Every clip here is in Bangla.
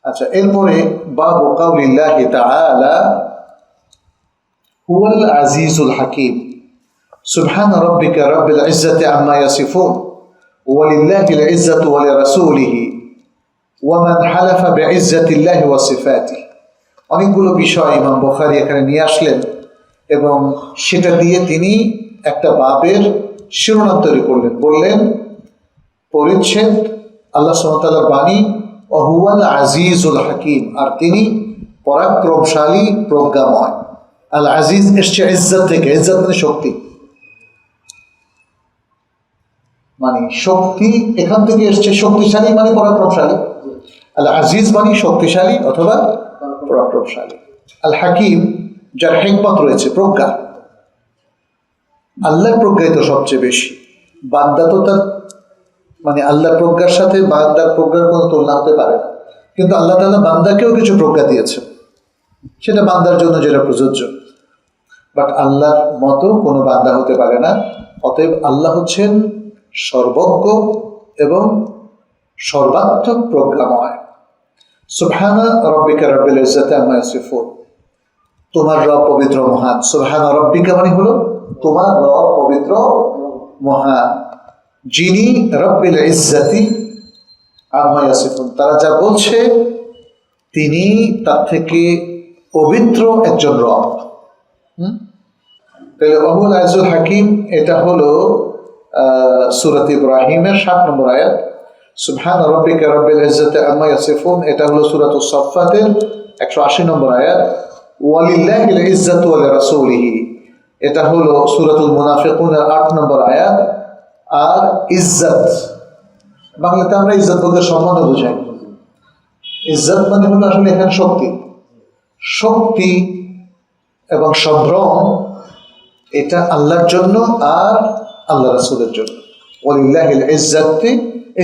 আচ্ছা, এরপরে বাবু কাউলিল্লাহি তাআলা হুয়াল আজিজুল হাকিম সুবহানা রাব্বিকা রাব্বিল ইজ্জাতি আম্মা ইয়াসিফুন ওয়া লিল্লাহিল ইজ্জাতু ওয়া লিরাসূলিহি ওয়া মান হালাফা বিইজ্জাতিল্লাহি ওয়া সিফাতিহি। অনেকগুলো বিষয় ইমাম বুখারী এখানে নিয়ে আসলেন এবং সেটা দিয়ে তিনি একটা বাবের শিরোনাম তৈরি করলেন। বললেন পরিচ্ছেদ আল্লাহ সুবহানাহু ওয়া তাআলার বাণী ওয়া হুয়াল আজিজুল হাকিম, আর তিনি পরাক্রমশালী প্রজ্ঞাময়। আল আজিজ এসছে ইজ্জত থেকে, ইজ্জত মানে শক্তি, মানে শক্তি এখান থেকে এসছে, শক্তিশালী মানে পরাক্রমশালী। আল আজিজ মানে শক্তিশালী অথবা পরাক্রমশালী। আল হাকিম যার হিকমত রয়েছে, প্রজ্ঞা। আল্লাহর প্রজ্ঞাই তো সবচেয়ে বেশি, বান্দা তো তার মানে আল্লাহর প্রজ্ঞার সাথে বান্দার প্রজ্ঞার কোনো তুলনা হতে পারে না, কিন্তু আল্লাহ তাআলা বান্দাকেও কিছু প্রজ্ঞা দিয়েছেন, সেটা বান্দার জন্য যেটা প্রযোজ্য। বাট আল্লাহর মতো কোনো বান্দা হতে পারে না। অতএব আল্লাহ হচ্ছেন সর্বজ্ঞ এবং সর্বাত্মক প্রজ্ঞাময়। সুবহানা রাব্বিকা রাব্বিল ইজ্জাতি আম্মা ইয়াসিফুন, তোমার রব পবিত্র মহান। সুবহানা রাব্বিকা মানে হলো তোমার রব পবিত্র মহান, যিনি রাব্বিল ইজ্জাতি আম্মা ইয়াসিফুন, তারা যা বলছে তিনি তার থেকে পবিত্র একজন রব। তাহলে ওয়াহুল আজিজুল হাকিম, এটা হলো সূরাত ইব্রাহিমের ৭ নম্বর আয়াত। সুবহানা রাব্বিকা রাব্বিল ইজ্জাতি আম্মা ইয়াসিফুন, এটা হলো সূরাতুস সাফফাতের ১৮০ নম্বর আয়াত। ওয়ালিল্লাহিল ইজ্জাতু ওয়া লিরাসূলিহি, এটা হলো সূরাতুল মুনাফিকুনের ৮ নম্বর আয়াত। আর ইজ্জত বাংলাতে আমরা ইজ্জত বলতে সম্মান বোঝাই। ইজ্জত মানে হলো আসলে এখানে শক্তি, শক্তি এবং সম্ভ্রম, এটা আল্লাহর জন্য আর আল্লাহ রাসূলের জন্য। ওয়ালিল্লাহিল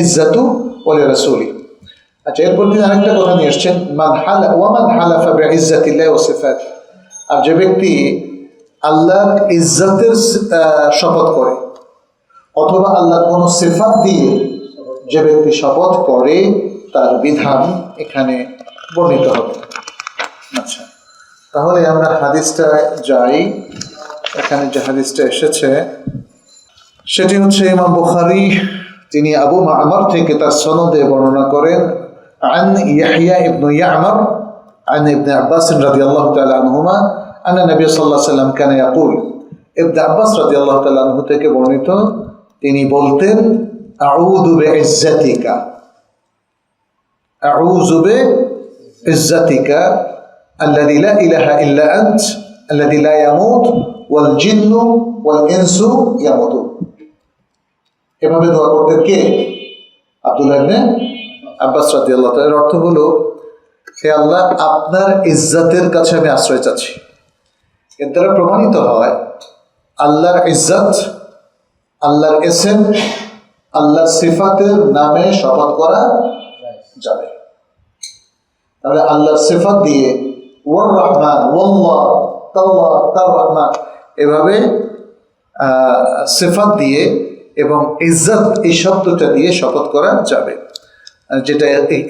ইজ্জাতু ওয়া লিরাসূলিহি। আচ্ছা, এরপর তিনি আরেকটা কথা নিয়ে এসছেন, মান হালাফা বিইজ্জাতিল্লাহি ওয়া সিফাতিহি, আর যে ব্যক্তি আল্লাহর ইজ্জতের শপথ করে অথবা আল্লাহর কোনো সিফাত দিয়ে যে ব্যক্তি শপথ করে, তার বিধান এখানে বর্ণিত হবে। আচ্ছা, তাহলে আমরা হাদিসটা যাই। এখানে যে হাদিসটা এসেছে সেটি হচ্ছে ইমাম বুখারী, তিনি আবু মা'মার থেকে তার সনদে বর্ণনা করেন, আন ইয়াহইয়া ইবনে ইয়া'মার আন ইবনে আব্বাস রাদিয়াল্লাহু তাআলা আনহুমা আন্না নবী সাল্লাল্লাহু আলাইহি ওয়াসাল্লাম কানা ইয়াকুল, ইবনে আব্বাস রাদিয়াল্লাহু তাআলা আনহু থেকে বর্ণিত, তিনি বলতেন আউযু বিইজ্জাতিকা, আউযু বিইজ্জাতিকা আল্লাযী লা ইলাহা ইল্লা আনত আল্লাযী লা ইয়ামুত ওয়াল জিন্নু ওয়াল ইনসু ইয়ামুতুন। এভাবে দোয়া করতেন কে? আব্দুল্লাহ ইবনে আব্বাস রাদিয়াল্লাহু তাআলা। এর অর্থ হলো, হে আল্লাহ, আপনার ইজ্জতের কাছে আমি আশ্রয় চাচ্ছি। এর দ্বারা প্রমাণিত হয় আল্লাহর ইজ্জত, আল্লাহর ইসম, আল্লাহর সিফাতের নামে শপথ করা যাবে। তাহলে আল্লাহর সিফাত দিয়ে ওয়ার রহমান, ওয়াল্লাহ, তাল্লাহ, তার রহমান, এভাবে সিফাত দিয়ে এবং ইজ্জত এই শব্দটা দিয়ে শপথ করা যাবে, যেটা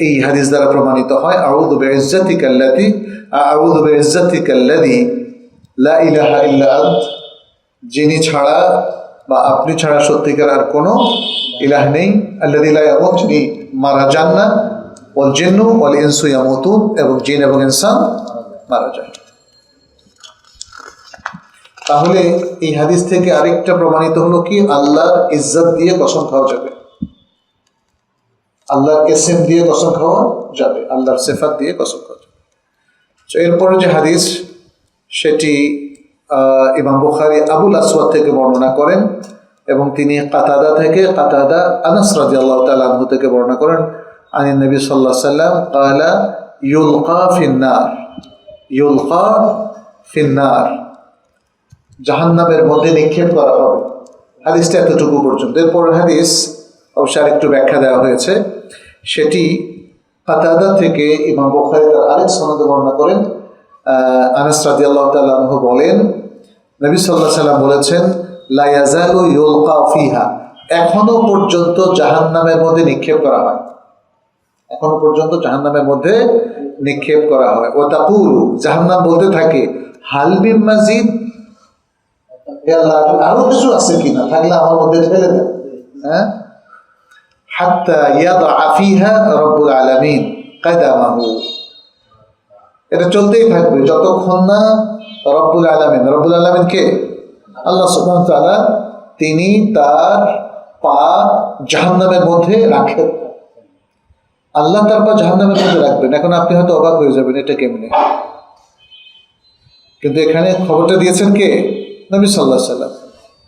এই হাদিস দ্বারা প্রমাণিত হয়। আউযু বিইজ্জাতিকাল্লাযী লা ইলাহা ইল্লা আনত, যিনি ছাড়া বা আপনি ছাড়া সত্যিকার আর কোনো ইলাহ নেই। আল্লাযী লা ইয়ামুত, যিনি মারা যান না। ওয়াল জিন্নু ওয়াল ইনসু ইয়ামুতুন, এবং জিন এবং ইনসান মারা যায়। তাহলে এই হাদিস থেকে আরেকটা প্রমাণিত হলো কি, আল্লাহর ইজ্জত দিয়ে কসম খাওয়া যাবে, আল্লাহর ইসম দিয়ে কসম খাওয়া যাবে, আল্লাহর সিফাত দিয়ে কসম খাওয়া যাবে। তো এরপরে যে হাদিস সেটি ইমাম বুখারী আবুল আসওয়াদ থেকে বর্ণনা করেন এবং তিনি কাতাদা আনাস রাদিয়াল্লাহু তাআলা আনহু থেকে বর্ণনা করেন, আনিন নবী সাল্লাল্লাহু আলাইহি ওয়াসাল্লাম ক্বালা ইউলকা ফিন্নার, জাহান্নামের মধ্যে নিক্ষেপ করা হবে। হাদিসটা এতটুকু পর্যন্ত। এরপরের হাদিস অবশ্য আরেকটু ব্যাখ্যা দেওয়া হয়েছে, সেটি কাতাদা থেকে ইমাম বুখারী তার আরেক সনদে বর্ণনা করেন। আনাস রাদিয়াল্লাহু তাআলা আনহু বলেন, নবী সাল্লাল্লাহু আলাইহি ওয়াসাল্লাম বলেছেন, লা ইয়াজালু ইউলকা ফিহা, এখনো পর্যন্ত জাহান্নামের মধ্যে নিক্ষেপ করা হয়, এখনো পর্যন্ত জাহান্নামের মধ্যে নিক্ষেপ করা হয়। ও তাকুলু, জাহান্নাম বলতে থাকে, হাল মিন মাজিদ, হে আল্লাহ আরো কিছু আছে কিনা, থাকলে আমার মধ্যে ঠেলে দেন। হ্যাঁ, হাত্তা ইয়াদা ফিহা রব্বুল আলামিন কাদামাহু, এটা চলতেই থাকবে যতক্ষণ না রব্বুল আলামিন কে? আল্লাহ সুবহানাহু ওয়া তাআলা, তিনি তার পা জাহান্নামের মধ্যে রাখেন। আল্লাহ তার পা জাহান্নামের মধ্যে রাখবেন। এখন আপনি হয়তো অবাক হয়ে যাবেন, এটা কেমনে? কিন্তু এখানে খবরটা দিয়েছেন কে? নবী সাল্লাল্লাহু আলাইহি ওয়াসাল্লাম,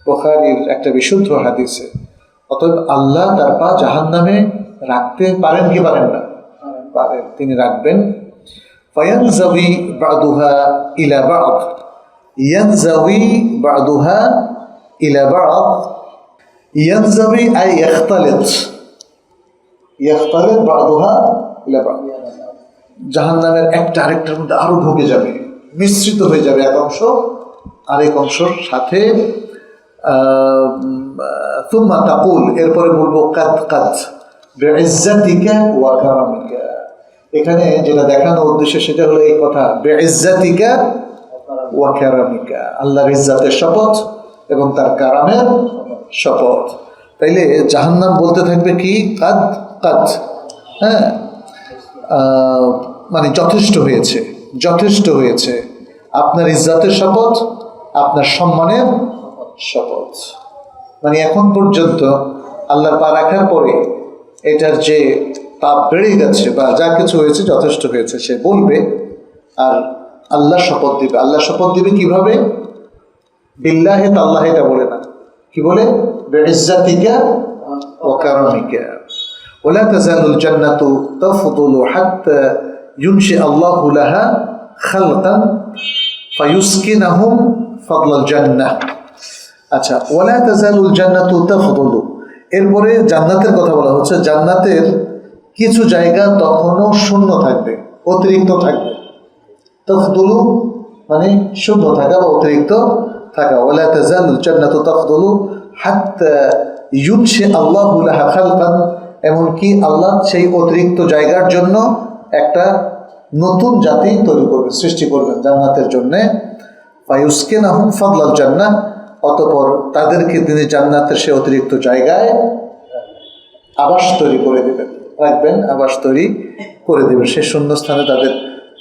বুখারীর একটা বিশুদ্ধ হাদিসে। অতএব আল্লাহ তার পা জাহান্নামে রাখতে পারেন কি পারেন না? পারেন, তিনি রাখবেন। ফায়ানজাবি বা'দুহা ইলা বা'দ, ইয়ানজাবি বা'দুহা ইলা বা'দ, ইয়ানজাবি আই ইয়াখতালিত, ইয়াখতালিত বা'দুহা ইলা বা'দ, জাহান্নামের একটা আরেকটার মধ্যে আরো ঢুকে যাবে, মিশ্রিত হয়ে যাবে এক অংশ আরেক অংশের সাথে। তুম্মা তাকুল, এরপরে বলবো কাদ কাদ বিইজ্জাতিকা ওয়া কারামিকা। এখানে যেটা দেখানো উদ্দেশ্য সেটা হলো এই কথা, বিইজ্জাতিকা ওয়া কারামিকা, আল্লাহর ইজ্জাতের শপথ এবং তার কারামের শপথ। তাইলে জাহান্নাম বলতে থাকবে কি? কাদ কাদ, হ্যাঁ, মানে যথেষ্ট হয়েছে, যথেষ্ট হয়েছে, আপনার ইজ্জাতের শপথ, আপনার সম্মানের শপথ। মানে এখন পর্যন্ত আল্লাহর পা রাখার পরে এটার যে তাপ বেড়ে গেছে বা যা কিছু হয়েছে যথেষ্ট হয়েছে সে বলবে, আর আল্লাহ শপথ দিবে। আল্লাহ শপথ দিবে কিভাবে? বিল্লাহি তাল্লাহ, এটা বলে না, কি বলে? বিইজ্জাতিকা ওয়া কারামিকা। ওয়ালা তাজালুল জান্নাতু তাফদুলু হাত্তা ইউনশি আল্লাহু লাহা খালকান ফায়ুসকিনাহুম ফাদলাল জান্নাহ। আচ্ছা, ওয়ালা তাজালুল জান্নাতু তাফদুলু, এরপরে জান্নাতের কথা বলা হচ্ছে। জান্নাতের কিছু জায়গা তখনও শূন্য থাকবে, অতিরিক্ত থাকবে। তাফদুলু মানে শূন্য থাকা বা অতিরিক্ত থাকা। ওয়ালা তাজালুল জান্নাতু তাফদুলু হাত্তা ইউনশি আল্লাহু লাহা খালকান, এমনকি আল্লাহ সেই অতিরিক্ত জায়গার জন্য একটা নতুন জাতি তৈরি করবে, সৃষ্টি করবেন জান্নাতের জন্যে। ফায়ুসকিনাহুম ফাদলাল জান্নাহ, অতঃপর তাদেরকে তিনি জান্নাতের সে অতিরিক্ত জায়গায় আবাস তৈরি করে দেবেন, রাখবেন, আবাস তৈরি করে দেবেন, সে শূন্যস্থানে তাদের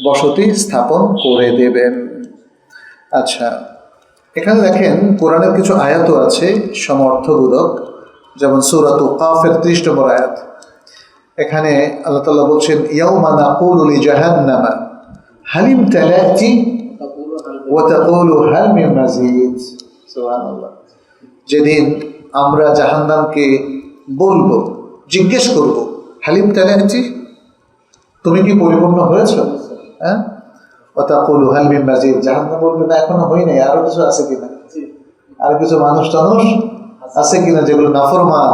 বসতি স্থাপন করে দেবেন। আচ্ছা, এখানে দেখেন কোরআনের কিছু আয়াতও আছে সমর্থবোধক, যেমন সূরাতুল কাফের 30 নম্বর আয়াত। এখানে আল্লাহ তাআলা বলছেন, ইয়াউমা নাকুলু লিজাহান্নামা হাল ইমতালাতি ওয়া তাকুলু হাল মিন মাজিদ। সুবহানাল্লাহ, যেদিন আমরা জাহান্নামকে বলবো, জিজ্ঞেস করব, হাল ইমতালাতি, তুমি কি পরিপূর্ণ হয়েছো? হ্যাঁ, ওয়া তাকুলু হাল মিন মাজিদ, জাহান্নাম বলবে না এখনো হই নাই, আরো কিছু আছে কিনা, আর কিছু মানুষ টানুষ আছে কিনা যেগুলো নাফরমান,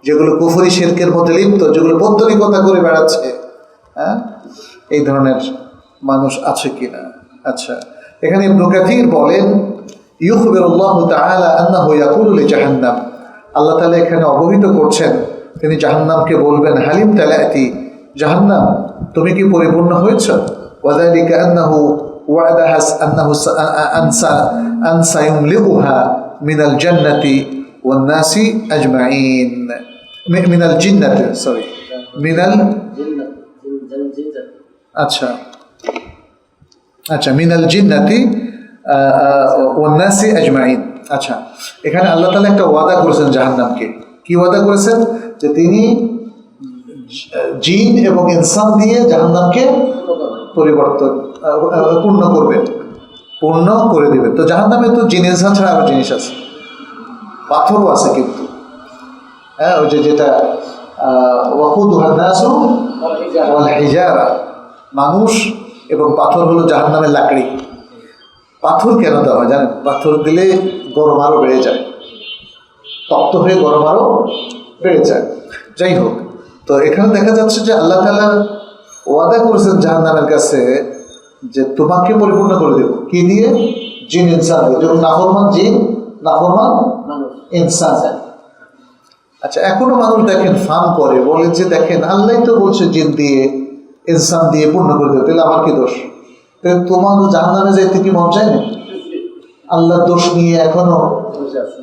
যেগুলো কুফরি শিরকের মধ্যে লিপ্ত, যেগুলো পৌত্তলিকতা করে বেড়াচ্ছে, হ্যাঁ, এই ধরনের মানুষ আছে কিনা। আচ্ছা, এখানে ইবনে কাসির বলেন, ইউখবিরুল্লাহু তাআলা আন্নাহু ইয়াকুলু লিজাহান্নাম, আল্লাহ তাআলা এখানে অবহিত করছেন, তিনি জাহান্নামকে বলবেন, হালিম তালাতি, জাহান্নাম তুমি কি পরিপূর্ণ হয়েছো? ওয়াযালিকা আন্নাহু ওয়া'দাহা আন্নাহু আনসা ইমলিউহা মিনাল জান্নাতি ওয়ান নাসি আজমাইন, মিনাল জিন্নাতি, সরি মিনাল, আচ্ছা আচ্ছা, মিনাল জিন্নাতি ওয়ান নাসি আজমাইন। আচ্ছা, এখানে আল্লাহ তাআলা একটা ওয়াদা করেছেন জাহান্নামকে। কি ওয়াদা করেছেন? যে তিনি জিন এবং ইনসান দিয়ে জাহান্নামকে পরিবর্তন পূর্ণ করবেন, পূর্ণ করে দিবেন। তো জাহান্নামে তো জিন ইনসান ছাড়া আরো জিনিস আছে, পাথরও আছে কিন্তু, হ্যাঁ, ওই যে যেটা ওয়াকুদুহান নাসু ওয়াল হিজারা, মানুষ এবং পাথর হলো জাহান্নামের লাকড়ি। পাথর কেন দেওয়া হয় জানেন? পাথর দিলে গরম আরও বেড়ে যায়, তপ্ত হয়ে গরম আরও বেড়ে যায়। যাই হোক, তো এখানে দেখা যাচ্ছে যে আল্লাহ তাআলা ওয়াদা করেছেন জাহান্নামের কাছে যে তোমাকে পরিপূর্ণ করে দেব। কি দিয়ে? জিন ইনসান দিয়ে। যেমন নাফরমান জিন, নাফরমান ইনসান। আচ্ছা, এখনো মানুষ দেখেন ফান করে, বলে যে দেখেন আল্লাহ তো বলছে জিন দিয়ে ইনসান দিয়ে পূর্ণ করে দিতে, তাহলে আমার কি দোষ? তাহলে তোমার জাহান্নামে যাইতে কি মন চায় না? আল্লাহর দোষ নিয়ে এখনো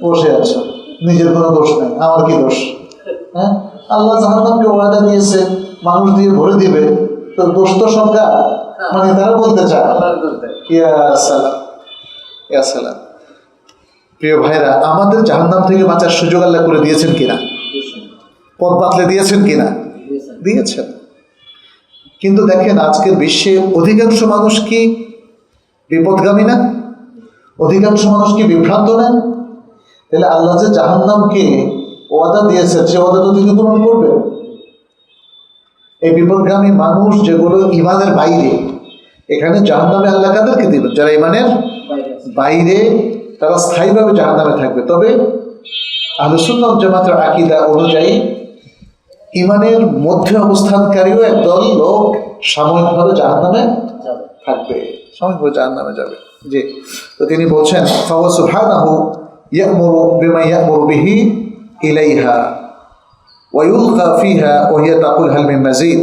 বসে আছো, নিজের কোনো দোষ নেই, আমার কি দোষ? হ্যাঁ, আল্লাহ জাহান্নামকে ওয়াদা দিয়েছে মানুষ দিয়ে ভরে দিবে, তো দোষ তো সব কার? মানে তারা বলতে চায়। ইয়া সালাম, ইয়া সালাম। প্রিয় ভাইরা, আমাদের জাহান্নাম থেকে বাঁচার সুযোগ আল্লাহ করে দিয়েছেন কিনা? পথ বাতলে দিয়েছেন কিনা? দিয়েছেন। কিন্তু দেখেন আজকের বিশ্বে অধিকাংশ মানুষ কি বিপদগামী না? অধিকাংশ মানুষ কি বিভ্রান্ত না? তাহলে আল্লাহ যে জাহান্নামকে ওয়াদা দিয়েছেন, সে ওয়াদা তো তিনি পূরণ করবেন। এই বিপদগামী মানুষ যেগুলো ইমানের বাইরে, এখানে জাহান্নামে আল্লাহ কাদেরকে দিবেন? যারা ইমানের বাইরে, তারা স্থায়ীভাবে জাহান্নামে থাকবে। তবে আহলে সুন্নাত ওয়াল জামাতের আকীদা অনুযায়ী ইমানের মধ্যে অবস্থানকারীও একদল লোক সাময়িকভাবে জাহান্নামে থাকবে, সাময়িকভাবে জাহান্নামে যাবে। জি, তো তিনি বলছেন ফাহুয়া সুবহানাহু ইয়া'মুরু বিমা ইয়া'মুরু বিহি ইলাইহা ওয়া ইউলকা ফিহা ওয়া হিয়া তাকুল হাল মিন মাজিদ।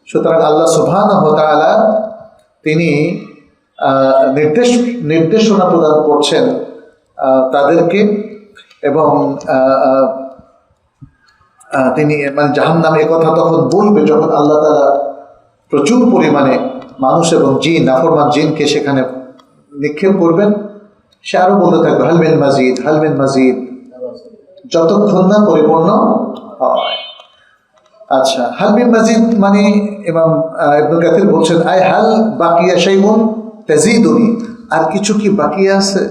সুতরাং আল্লাহ সুবহানাহু ওয়া তাআলা তিনি নির্দেশনা প্রদান করছেন তাদেরকে, এবং তিনি মানে জাহান্নামে কথা তখন বলবে যখন আল্লাহ তাআলা প্রচুর পরিমাণে মানুষ এবং জিন, নাফরমান জিনকে সেখানে নিক্ষেপ করবেন। সে আরো বলতে থাকবে হাল মিন মাজিদ, হাল মিন মাজিদ, যতক্ষণ না পরিপূর্ণ হয়। আচ্ছা, হাল মিন মাজিদ মানে ইমাম ইবনে কাসির বলছেন আই হাল বাকিয়া শাইউন তাজিদুনি, আর কিছু কি বাকি আছে,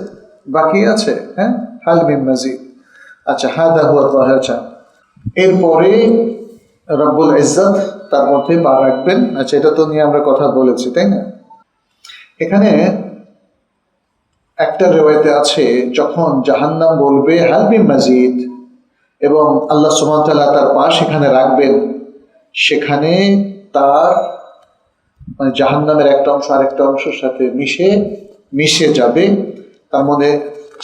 বাকি আছে? হ্যাঁ, হাল মিন মাজিদ। আচ্ছা, হাদা হুয়া যাহা। এরপরে রব্বুল ইজ্জত তার মধ্যে পা রাখবেন। আচ্ছা, এটা তো নিয়ে আমরা কথা বলেছি, তাই না? এখানে একটা রিওয়ায়াতে আছে যখন জাহান্নাম বলবে হাল মিন মাজিদ এবং আল্লাহ সুবহানাহু ওয়া তাআলা তার পা সেখানে রাখবেন, সেখানে তার মানে জাহান্নামের একটা অংশ আরেকটা অংশের সাথে মিশে যাবে, তার মধ্যে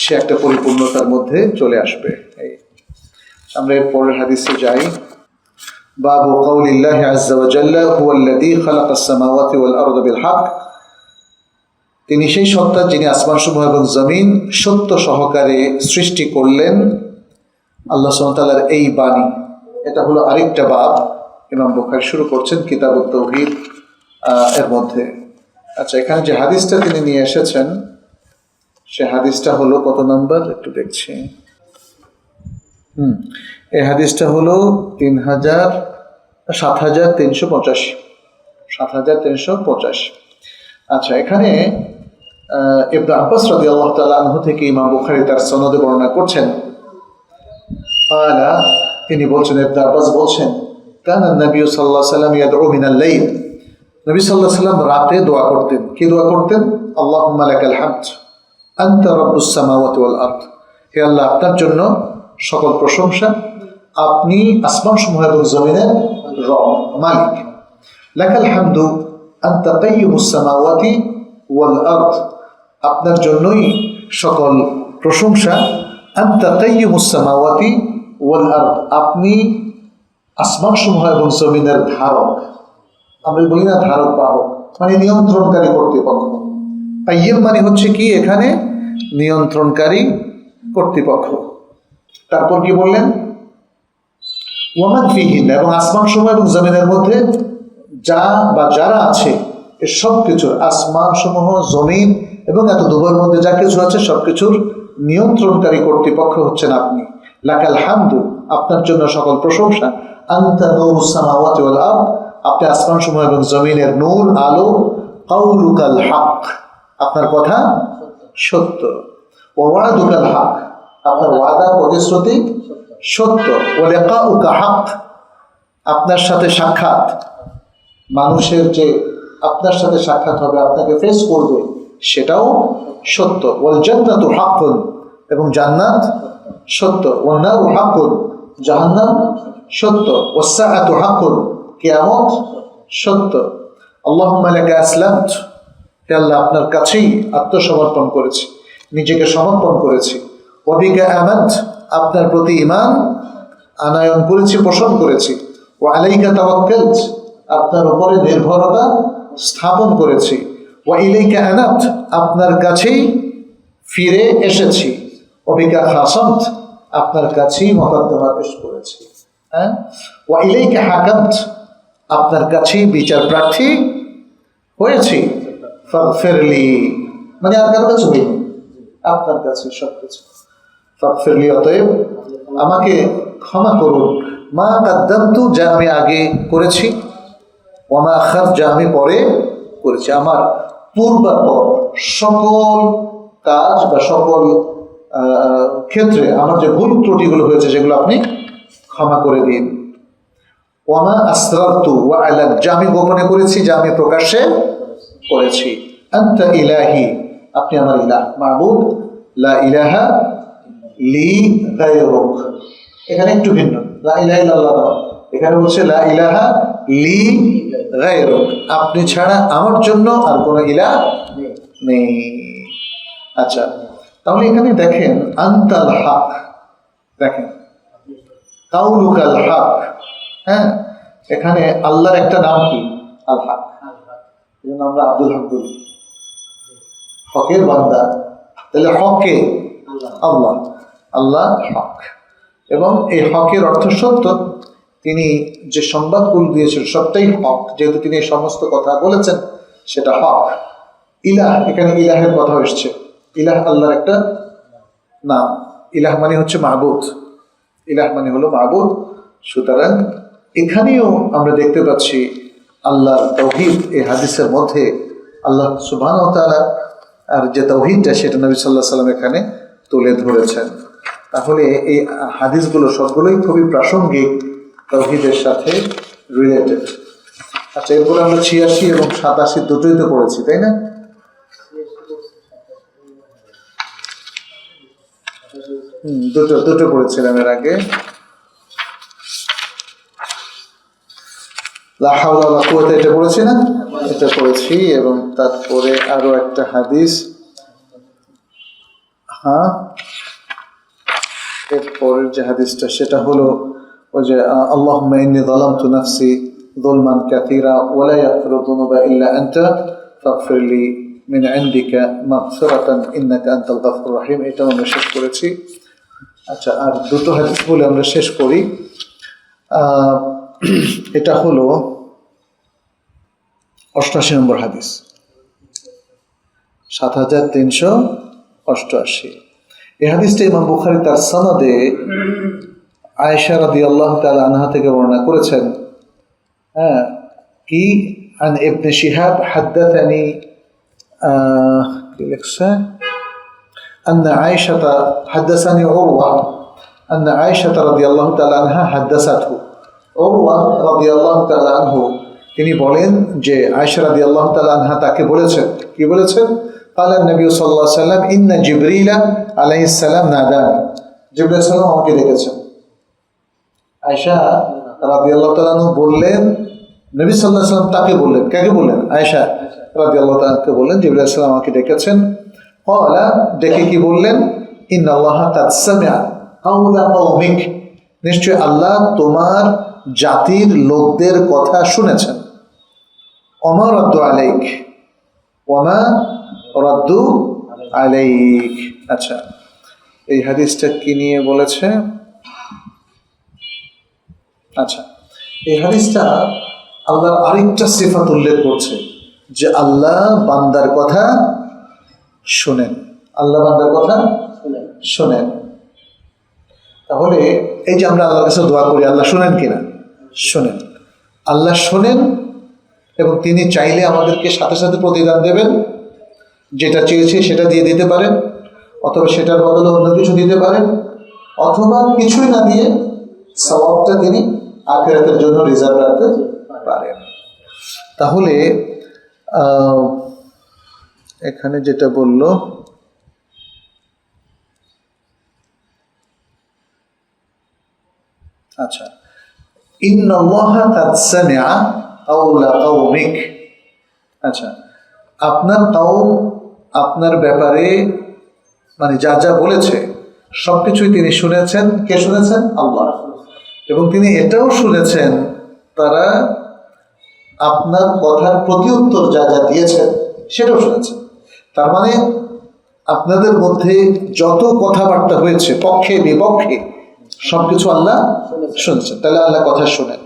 সে একটা পরিপূর্ণতার মধ্যে চলে আসবে। এই আমরা এর পরের হাদিসে যাই। বাবু কাউলিল্লাহি আযজা ওয়া জাল্লা হুয়াল্লাযী খালাকাস সামাওয়াতি ওয়াল আরদা বিল হক, তিনি সেই সত্তা যিনি আসমানসমূহ এবং জমিন সত্য সহকারে সৃষ্টি করলেন। আল্লাহ সুবহানাহু ওয়া তাআলার এই বাণী, এটা হলো আরেকটা বাব ইমাম বুখারী শুরু করছেন কিতাবুত তাওহীদ এর মধ্যে। আচ্ছা, এখানে যে হাদিসটা তিনি নিয়ে এসেছেন সে হাদিসটা হলো কত নম্বর একটু দেখছি। এই হাদিসটা হলো 7385। আচ্ছা, এখানে ইবনে আব্বাস রাদিয়াল্লাহু তাআলা আনহু থেকে ইমাম বুখারী তার সনদে বর্ণনা করছেন। তিনি বলছেন, ইবনে আব্বাস বলছেন কানা নবী সাল্লাল্লাহু আলাইহি ওয়াসাল্লাম ইয়াদউ মিনাল লাইল, নবী সাল্লাল্লাহু আলাইহি ওয়াসাল্লাম রাতে দোয়া করতেন। কি দোয়া করতেন? আল্লাহুম্মা লাকাল হামদ আনতা রাব্বুস সামাওয়াতি ওয়াল আরদ, হে আল্লাহ আপনার জন্য সকল প্রশংসা, আপনি আসমান সমূহ এবং জমিনের রব, মালিক। লাকাল হামদু আনতা কাইয়ুমুস সামাওয়াতি ওয়াল আরদ, আপনার জন্যই সকল প্রশংসা। আনতা কাইয়ুমুস সামাওয়াতি ওয়াল আরদ, আপনি আসমান সমূহ এবং জমিনের ধারক। আমরা বলি না ধারক বাহক, মানে নিয়ন্ত্রণকারী কর্তৃপক্ষ। কাইয়ুম মানে হচ্ছে কি এখানে নিয়ন্ত্রণকারী কর্তৃপক্ষ। তারপর কি বললেন? ওয়ামান ফিহিন, এবং আসমান সমূহ এবং জমিনের মধ্যে যা বা যারা আছে এর সব কিছুর, আসমান সমূহ জমিন এবং এত দুবার মধ্যে যা কিছু আছে সব কিছুর নিয়ন্ত্রণকারী কর্তৃপক্ষ হচ্ছেন আপনি। লাকাল হামদু, আপনার জন্য সকল প্রশংসা। আনতা নূরুস সামাওয়াতি ওয়াল আরদ, আপনি আসমান সমূহ এবং জমিনের নূর, আলো। কাউলুকাল হক, আপনার কথা সত্য। ওয়া ওয়াদুকাল হক, আপনার ওয়াদা প্রতিশ্রুতি সত্য। ওয়া লিকাউকা হক, আপনার সাথে সাক্ষাৎ, মানুষের যে আপনার সাথে সাক্ষাৎ হবে, আপনাকে ফেস করবে, সেটাও সত্য। ওয়াল জান্নাতু হাক্কুন, এবং জান্নাত সত্য। ওয়ান নারু হাক্কুন, জাহান্নাম সত্য। ওয়াস সাআতু হাক্কুন, কিয়ামত সত্য। আল্লাহুম্মা লাকা আসলামতু, হে আল্লাহ আপনার কাছেই আত্মসমর্পণ করেছি, নিজেকে সমর্পণ করেছি। ওয়া বিকা আমানতু, আপনার প্রতি ঈমান আনায়ন করেছি, পোষণ করেছি। ওয়া আলাইকা তাওয়াক্কালতু, আপনার উপরে নির্ভরতা স্থাপন করেছি। ওয়া ইলাইকা আনাবত, আপনার কাছেই ফিরে এসেছি। ওয়া বিকা খাসামতু, আপনার কাছেই মোকদ্দমা পেশ করেছি। হ্যাঁ, ওয়া ইলাইকা হাকামতু, আপনার কাছেই বিচার প্রার্থী হয়েছি। ফাগফিরলি, মানে আর কারো কাছে হইনি, আপনার কাছে সবকিছু। ফাগফিরলি, অতএব আমাকে ক্ষমা করুন। মা কাদ্দামতু, যা আমি আগে করেছি। ওয়া মা আখারতু, যা আমি পরে করেছি। আমার পূর্বাপর সকল কাজ বা সকল ক্ষেত্রে আমার যে ভুল ত্রুটিগুলো হয়েছে সেগুলো আপনি ক্ষমা করে দিন। ওয়া মা আসরারতু ওয়া আলান, যা আমি গোপনে করেছি, যা আমি প্রকাশ্যে করেছি। আনতা ইলাহি, আপনি আমার ইলাহ, মাবুদ। লা ইলাহা লি গায়রুক, এখানে একটু ভিন্ন। লা ইলাহা ইল্লাল্লাহ, এখানে বলছে লা ইলাহা লি গায়রুক, আপনি ছাড়া আমার জন্য আর কোনো ইলাহ নেই। আচ্ছা, তাহলে এখানে দেখেন আনতাল হক, দেখেন কাউলুকাল হক। হ্যাঁ, এখানে আল্লাহর একটা নাম কি? আল হক। এই জন্য আমরা আব্দুল হক বলি, হকের বান্দা। তাহলে হকে আল্লাহ, আল্লাহ হক, এবং এই হকের অর্থ সত্য। তিনি যে সংবাদগুলো দিয়েছেন সবটাই হক, যেহেতু তিনি এই সমস্ত কথা বলেছেন সেটা হক। ইলাহ, এখানে ইলাহের কথা এসছে। ইলাহ আল্লাহর একটা নাম। ইলাহ মানে হচ্ছে মাবুদ, ইলাহ মানে হলো মাবুদ। সুতরাং এখানেও আমরা দেখতে পাচ্ছি আল্লাহর তাওহীদ। এই হাদিসের মধ্যে আল্লাহ সুবহানাহু ওয়া তাআলা আর যে তাওহীদটা, সেটা নবী সাল্লাল্লাহু আলাইহি ওয়াসাল্লাম এখানে তুলে ধরেছেন। তাহলে এই হাদিসগুলো সবগুলোই খুবই প্রাসঙ্গিক, তাওহীদের সাথে রিলেটেড। আচ্ছা, এরপরে আমরা ৮৬ এবং ৮৭ দুটোই তো পড়েছি, তাই না? দুটো পড়েছিলাম এর আগে। লা হাওলা ওয়ালা কুওয়াতা, এটা পড়েছি না? এটা পড়েছি। এবং তারপরে আরো একটা হাদিস, হ্যাঁ, এরপরের যে হাদিসটা সেটা হলো ওই যে আল্লাহুম্মা ইন্নী যালামতু নাফসি যুলমান কাসীরা ওয়া লা ইয়াগফিরু যুনুবা ইল্লা আনতা ফাগফিরলি মিন ইনদিকা মাগফিরাতান ইন্নাকা আনতাল গাফুরুর রহিম। এটা আমরা শেষ করেছি। আচ্ছা, আর দুটো হাদিস বলে আমরা শেষ করি। এটা হলো ৮৮ নম্বর হাদিস, ৭৩৮৮। এই হাদিসটা ইমাম বুখারী তার সনদে আয়েশা রাদিয়াল্লাহু তাআলা আনহা থেকে বর্ণনা করেছেন। হ্যাঁ, কি আন ইবনে শিহাব হাদাথানি, কি লেখছে, أن عائشة حدثني عروة أن عائشة رضي الله تعالى عنها حدثته। عروة رضي الله تعالى عنه তিনি বলেন যে আয়েশা রাদিয়াল্লাহু তাআলা আনহা তাকে বলেছেন, কি বলেছেন? قال النبي صلى الله عليه وسلم إن جبريل عليه السلام ناداني, জিবরাইল আলাইহিস সালাম আমাকে ডেকেছেন। আয়েশা রাদিয়াল্লাহু তাআলা আনহা বললেন, নবী সাল্লাল্লাহু আলাইহি ওয়াসাল্লাম তাকে বললেন, কাকে বললেন? আয়েশা রাদিয়াল্লাহু তাআলা আনহাকে বললেন জিবরাইল আলাইহিস সালাম আমাকে ডেকেছেন। ক্বালা, ডেকে কি বললেন? ইন্নাল্লাহা কাদ সামিআ কাওলা কওমিক, নিশ্চয় আল্লাহ তোমার জাতির লোকদের কথা শুনেছেন। ওমা রাদ্দু আলাইক, ওমা রাদ্দু আলাইক। আচ্ছা, এই হাদিসটা কি নিয়ে বলেছে? আচ্ছা, এই হাদিসটা আল্লাহর আরেকটা সিফাত উল্লেখ করছে যে আল্লাহ বান্দার কথা শোনেন, আল্লাহ বান্দার কথা শোনেন। তাহলে এই যে আমরা আল্লাহর কাছে দোয়া করি, আল্লাহ শোনেন কিনা? শোনেন। আল্লাহ শোনেন এবং তিনি চাইলে আমাদেরকে সাথে সাথে প্রতিদান দেবেন। যেটা চেয়েছে সেটা দিয়ে দিতে পারেন, অথবা সেটার বদলে অন্য কিছু দিতে পারেন, অথবা কিছুই না দিয়ে সওয়াবটা তিনি আখিরাতের জন্য রিজার্ভ রাখতে পারেন। তাহলে এখানে যেটা বলল, আচ্ছা, ইন্নাল্লাহা কাদ সামিআ কাওলা কওমিক। আচ্ছা, আপনার কওম আপনার ব্যাপারে মানে যা যা বলেছে সবকিছুই তিনি শুনেছেন। কে শুনেছেন? আল্লাহ। এবং তিনি এটাও শুনেছেন তারা আপনার কথার প্রতিউত্তর যা যা দিয়েছেন সেটাও শুনেছেন। তার মানে আপনাদের মধ্যে যত কথাবার্তা হয়েছে পক্ষে বিপক্ষে সবকিছু আল্লাহ শুনেছেন। তাহলে আল্লাহ কথা শোনেন।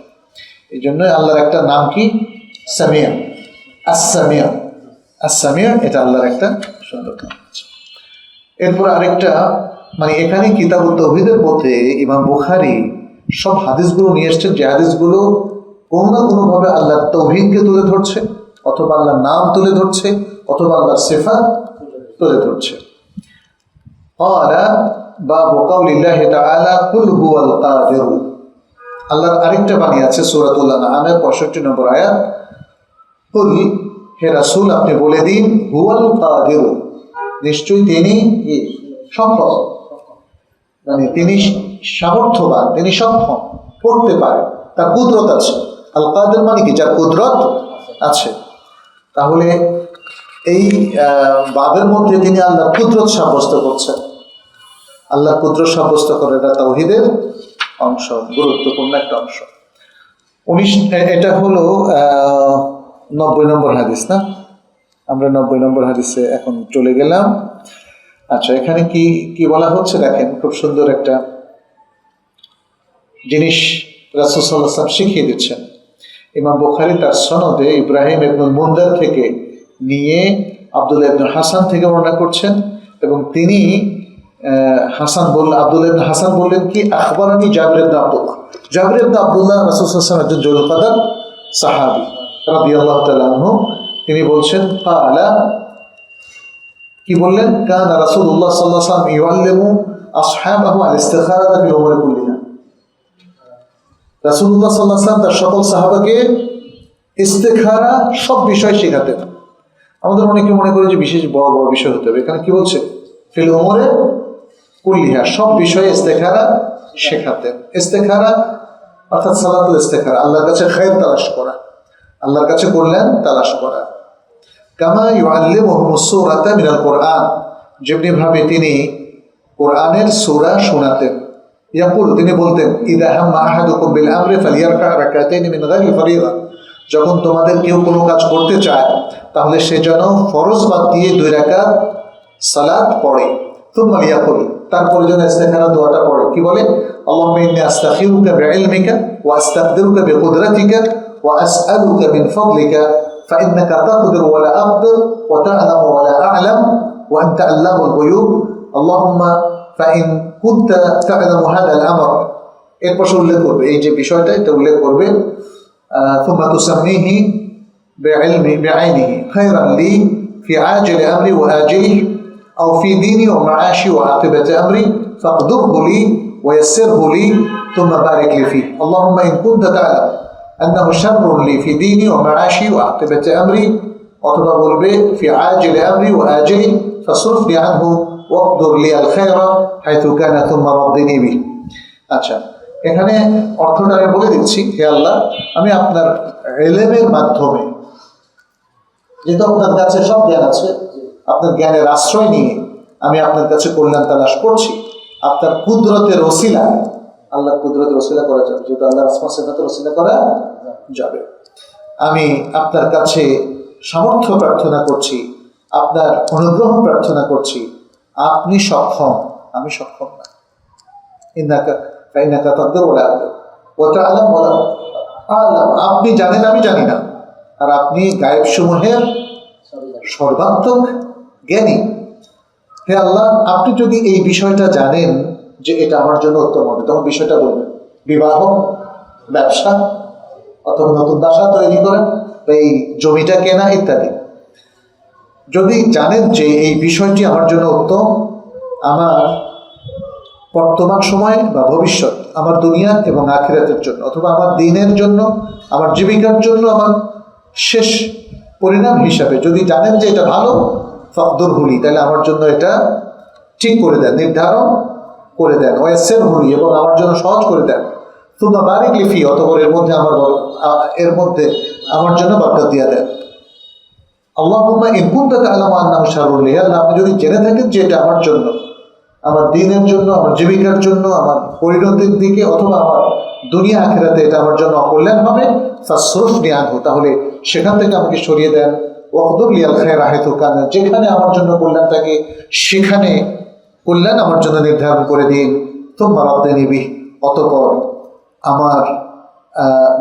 এই জন্য আল্লাহর একটা নাম কি? সামিয়া। আস-সামিয়া, আস-সামিয়া, এটা আল্লাহর একটা সুন্দর নাম। এরপর আরেকটা, মানে এখানে কিতাবুত তাওহীদের মধ্যে ইমাম বুখারী সব হাদিসগুলো নিয়ে এসেছেন, যে হাদিসগুলো কোনো না কোনোভাবে আল্লাহর তাওহীদকে তুলে ধরছে, অথবা আল্লাহর নাম তুলে ধরছে, অথবা আল্লাহর সিফাত তুলে ধরছে। ক্বালা বাবু কাউলিল্লাহি তাআলা কুল হুয়াল কাদির। আল্লাহর আরেকটা বাণী আছে সূরাতুল আনআমের 65 নম্বর আয়াত, কুল, হে রাসূল আপনি বলে দিন, হুয়াল কাদির, নিশ্চয়ই তিনি সক্ষম, মানে তিনি সামর্থ্যবান, তিনি সক্ষম, করতে পারেন, তার কুদরত আছে। আল কাদির মানে কি? যার কুদরত আছে। তাহলে এই বাবের মধ্যে তিনি আল্লাহর কুদরত সাব্যস্ত করছেন। আল্লাহর কুদরত সাব্যস্ত করে, এটা তাওহীদের অংশ, গুরুত্বপূর্ণ একটা অংশ। 19, এটা হলো 90 নম্বর হাদিস না? আমরা 90 নম্বর হাদিসে এখন চলে গেলাম। আচ্ছা, এখানে কি কি বলা হচ্ছে দেখেন, খুব সুন্দর একটা জিনিস রাসূল সাল্লাল্লাহু আলাইহি ওয়াসাল্লাম শিখিয়ে দিচ্ছেন। ইমাম বুখারী তার সনদে ইব্রাহিম ইবনুল মুনদার থেকে নিয়ে আব্দুল্লাহ ইবনে হাসান থেকে বর্ণনা করছেন, এবং তিনি আব্দুল্লাহ ইবনে হাসান বললেন কি, আখবারানি জাবির ইবনে আব্দুল্লাহ। জাবির ইবনে আব্দুল্লাহ রাসূল সাল্লাল্লাহু আলাইহি ওয়াসাল্লাম একজন জলিল কদর সাহাবী রাদিয়াল্লাহু তাআলা আনহু। তিনি বলছেন, ক্বালা, কি বললেন, কানা রাসূলুল্লাহ সাল্লাল্লাহু আলাইহি ওয়াসাল্লাম ইউআল্লিমু আসহাবাহু আল ইস্তিখারাতা ফিল উমুরি কুল্লিহা। রাসূলুল্লাহ সাল্লাল্লাহু আলাইহি ওয়াসাল্লাম তার সকল সাহাবাকে ইস্তিখারা সব বিষয় শেখাতেন। আমাদের অনেকে মনে করে যে বিশেষ বড় বড় বিষয় হতে হবে, এখানে কি বলছে, ফিল উমুরি কুল্লিহা, সব বিষয়ে ইস্তিখারা শেখাতেন। ইস্তিখারা অর্থাৎ সালাতুল ইস্তিখারা, আল্লাহর কাছে খায়র তালাশ করা, আল্লাহর কাছে কল্যাণ তালাশ করা। কামা ইউআল্লিমুহুমুস সূরাতা মিনাল কুরআন, যেমনি ভাবে তিনি কোরআনের সূরা শোনাতেন। ইয়াকুল, তিনি বলতেন, ইযা হাম্মা আহাদুকুম বিল আমরি ফালিয়ারকা রাকাতাইনি মিন গায়রি ফরিযা, যখন তোমাদের কেউ কোনো কাজ করতে চায় তাহলে সে যেন ফরজ বাদ দিয়ে 2 রাকাত সালাত পড়ে। সুম্মা ইয়াকুল, তারপরে যেন ইস্তিখারা দোয়াটা পড়ে, কি বলে, আল্লাহুম্মা ইন্নী আস্তাগফিরুকা বিইলমিকা ওয়া আস্তাগফিরুকা বিকুদরাতিকা ওয়া আসআলুকা মিন ফাদলিকা فإنك تقدر ولا أقدر وتعلم ولا أعلم وأنت علام الغيوب اللهم فإن كنت تعلم هذا الأمر। এরপর উল্লেখ করবে এই যে বিষয়টা, এটা উল্লেখ করবে, ثم تسميه بعينه خيرا لي في عاجل أمري وآجله أو في ديني ومعاشي وعاقبة أمري فاقدره لي ويسره لي ثم بارك لي فيه اللهم إن كنت تعلم أنه شر لي في ديني ومعاشي وعاقبة أمري অথবা বলবে في عاجل أمري وآجله فاصرف لي عنه واقدر لي الخير حيث كان ثم ردني به। আচ্ছা, এখানে অর্থটা আমি বলে দিচ্ছি, হে আল্লাহ, আমি আপনার ইলমের মাধ্যমে, যেহেতু আপনার কাছে সব জ্ঞান আছে, আপনার জ্ঞানের আশ্রয় নিয়ে আমি আপনার কাছে কল্যাণ তালাশ করছি। আপনার কুদরতের ওসিলা, আল্লাহ কুদরতের ওসিলা করা যাবে, যেহেতু আল্লাহর আসমা সিফাতের ওসিলা করা যাবে। আমি আপনার কাছে সামর্থ্য প্রার্থনা করছি, আপনার অনুগ্রহ প্রার্থনা করছি। আপনি সক্ষম, আমি সক্ষম না। ইন্নাকা তাকদিরু ওয়া লা আকদির ওয়া তা'লাম ওয়া লা আ'লাম, আপনি জানেন, আমি জানি না, আর আপনি গায়েব সমূহের সর্বাত্মক জ্ঞানী। হে আল্লাহ, আপনি যদি এই বিষয়টা জানেন যে এটা আমার জন্য উত্তম হবে, তখন বিষয়টা বলবেন, বিবাহ, ব্যবসা, অথবা নতুন বাসা তৈরি করেন, বা এই জমিটা কেনা ইত্যাদি। যদি জানেন যে এই বিষয়টি আমার জন্য উত্তম, আমার বর্তমান সময় বা ভবিষ্যৎ, আমার দুনিয়া এবং আখিরাতের জন্য, অথবা আমার দিনের জন্য, আমার জীবিকার জন্য, আমার শেষ পরিণাম হিসাবে যদি জানেন যে এটা ভালো, ফাকদুর হুলি, তাহলে আমার জন্য এটা ঠিক করে দেন, নির্ধারণ করে দেন, ওয়াসির হুলি, এবং আমার জন্য সহজ করে দেন। সুম্মা বারিক লি ফি, অতঃপর এর মধ্যে আমার জন্য বরকত দিয়ে দেন। আল্লাহুম্মা ইন কুনতা তা'লামু আন্নাহু শাররুন লি, আল্লাহ, আপনি যদি জেনে থাকেন যে এটা আমার জন্য আমার দিনের জন্য, আমার জীবিকার জন্য, আমার পরিণতির দিকে, অথবা আমার দুনিয়া আখিরাতে এটা আমার জন্য অকল্যাণ হবে, ফাসরফনি আনহু, তাহলে সেখান থেকে আমাকে সরিয়ে দেন। ওয়াকদুর লিয়াল খায়রা হাইথু কান, যেখানে আমার জন্য কল্যাণ থাকে সেখানে কল্যাণ আমার জন্য নির্ধারণ করে দিন। তুম্মা রাদ্দিনি বিহি, অতঃপর আমার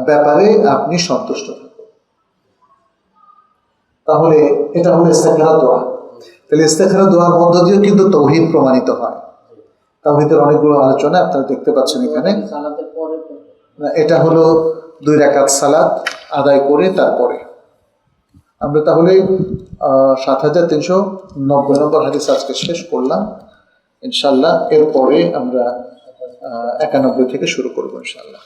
ব্যাপারে আপনি সন্তুষ্ট থাকুন। তাহলে এটা হলো ইস্তেখারা দোয়া। তাহলে ইস্তেখারা দোয়ার মধ্য দিয়ে কিন্তু তৌহিদ প্রমাণিত হয়। তাওহীদের অনেকগুলো আলোচনা আপনারা দেখতে পাচ্ছেন এখানে। এটা হলো 2 রাকাত সালাত আদায় করে তারপরে আমরা তাহলে 7390 নম্বর হাদিস আজকে শেষ করলাম ইনশাআল্লাহ। এরপরে আমরা 91 থেকে শুরু করবো ইনশাআল্লাহ।